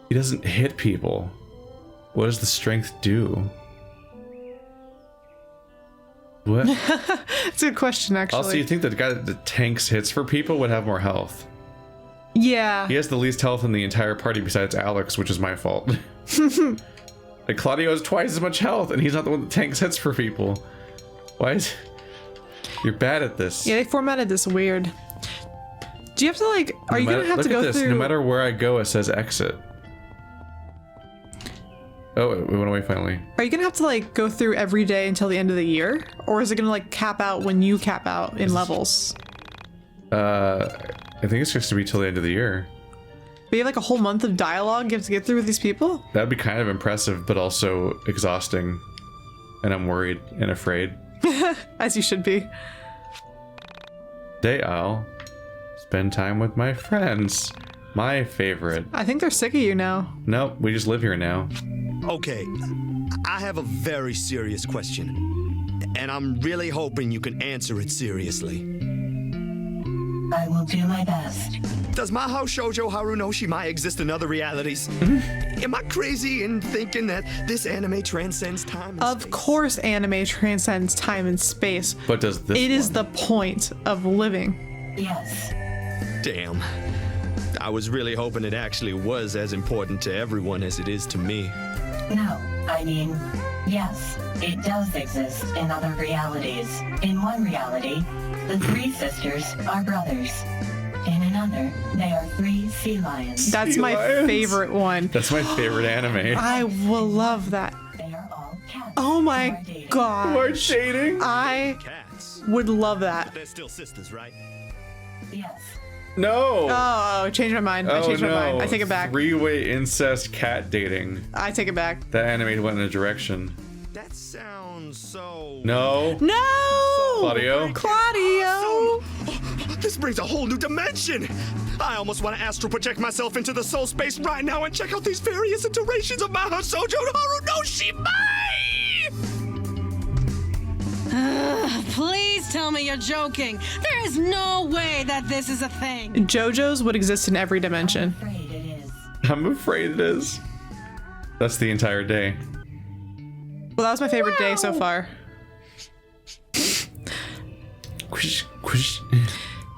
He doesn't hit people. What does the strength do? What? That's a good question, actually. Also, you think that the guy that tanks hits for people would have more health? Yeah. He has the least health in the entire party besides Alex, which is my fault. Like, Claudio has twice as much health, and he's not the one that tanks hits for people. Why is... You're bad at this. Yeah, they formatted this weird. Do you have to, like... Are you gonna have to go through... No matter where I go, it says exit. Oh, it went away finally. Are you gonna have to, like, go through every day until the end of the year? Or is it gonna, like, cap out when you cap out in levels? I think it's just to be till the end of the year. But you have, like, a whole month of dialogue you have to get through with these people? That'd be kind of impressive, but also exhausting. And I'm worried and afraid. As you should be. Today I'll spend time with my friends. My favorite. I think they're sick of you now. Nope, we just live here now. Okay, I have a very serious question, and I'm really hoping you can answer it seriously. I will do my best. Does Mahou Shoujo Haru no Shimai exist in other realities? Am I crazy in thinking that this anime transcends time and space? Of course anime transcends time and space. But does this It is the point of living. Yes. Damn. I was really hoping it actually was as important to everyone as it is to me. No, I mean, yes, it does exist in other realities. In one reality, the three sisters are brothers. In another, they are 3 sea lions. That's my favorite one. That's my favorite anime. I will love that. They are all cats. Oh my god. We're dating? I Cats. would love that. They're still sisters, right? Yes. No! Oh, changed my mind. I changed my mind. I take it back. 3-way incest cat dating. I take it back. That anime went in a direction. That sounds so... No. No! Claudio? Claudio! This brings a whole new dimension! I almost want to astral project myself into the soul space right now and check out these various iterations of Mahou Shoujo Haru no Shimai! Please tell me you're joking. There is no way that this is a thing. JoJo's would exist in every dimension. Afraid it is. I'm afraid it is. That's the entire day. Well, that was my favorite day so far. Quish, quish.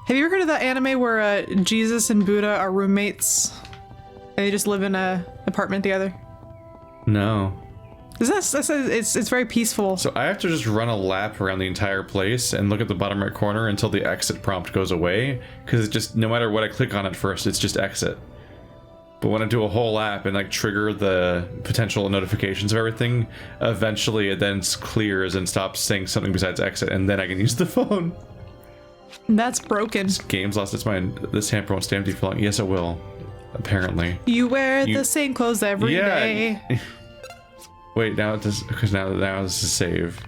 Have you ever heard of that anime where Jesus and Buddha are roommates? And they just live in a apartment together? No. It's very peaceful. So I have to just run a lap around the entire place and look at the bottom right corner until the exit prompt goes away, because it's just, no matter what I click on at first, it's just exit. But when I do a whole lap and like trigger the potential notifications of everything, eventually it then clears and stops saying something besides exit, and then I can use the phone. That's broken. This game's lost its mind. This hamper won't stay empty for long. Yes, it will. Apparently. You wear the same clothes every day. Wait, now it does, because now this is save.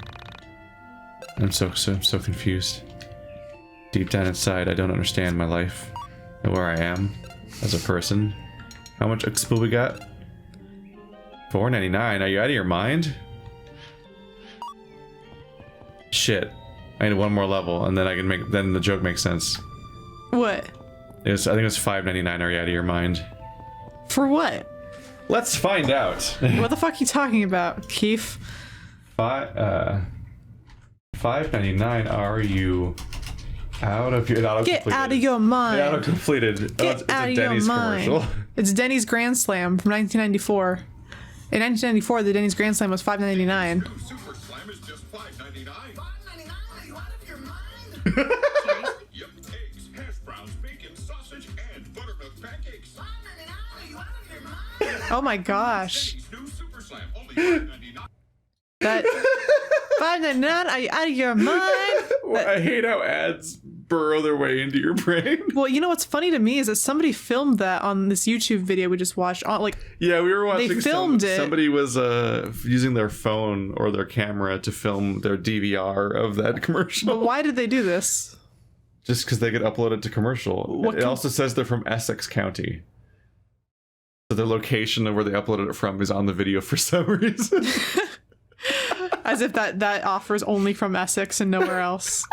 I'm so confused. Deep down inside, I don't understand my life and where I am as a person. How much expo we got? $4.99. Are you out of your mind? Shit. I need one more level, and then I can make. Then the joke makes sense. What? I think it's $5.99. Are you out of your mind? For what? Let's find out. What the fuck are you talking about, Keith? $5.99. Are you out of your? Get out of your mind. Auto completed. Get out of your mind. Commercial. It's Denny's Grand Slam from 1994. In 1994, the Denny's Grand Slam was $5.99. Super Slam is just $5.99. $5.99? Are you out of your mind? Yep, eggs, hash browns, bacon, sausage, and buttermilk pancakes. $5.99? Are you out of your mind? Oh my gosh. New Super Slam, only $5.99. That $5.99? Are you out of your mind? I hate how ads burrow their way into your brain. Well, you know what's funny to me is that somebody filmed that on this YouTube video we just watched. Yeah, we were watching. They filmed it. Somebody was using their phone or their camera to film their DVR of that commercial. But why did they do this? Just because they could upload it to commercial. It also says they're from Essex County. So the location of where they uploaded it from is on the video for some reason. As if that offers only from Essex and nowhere else.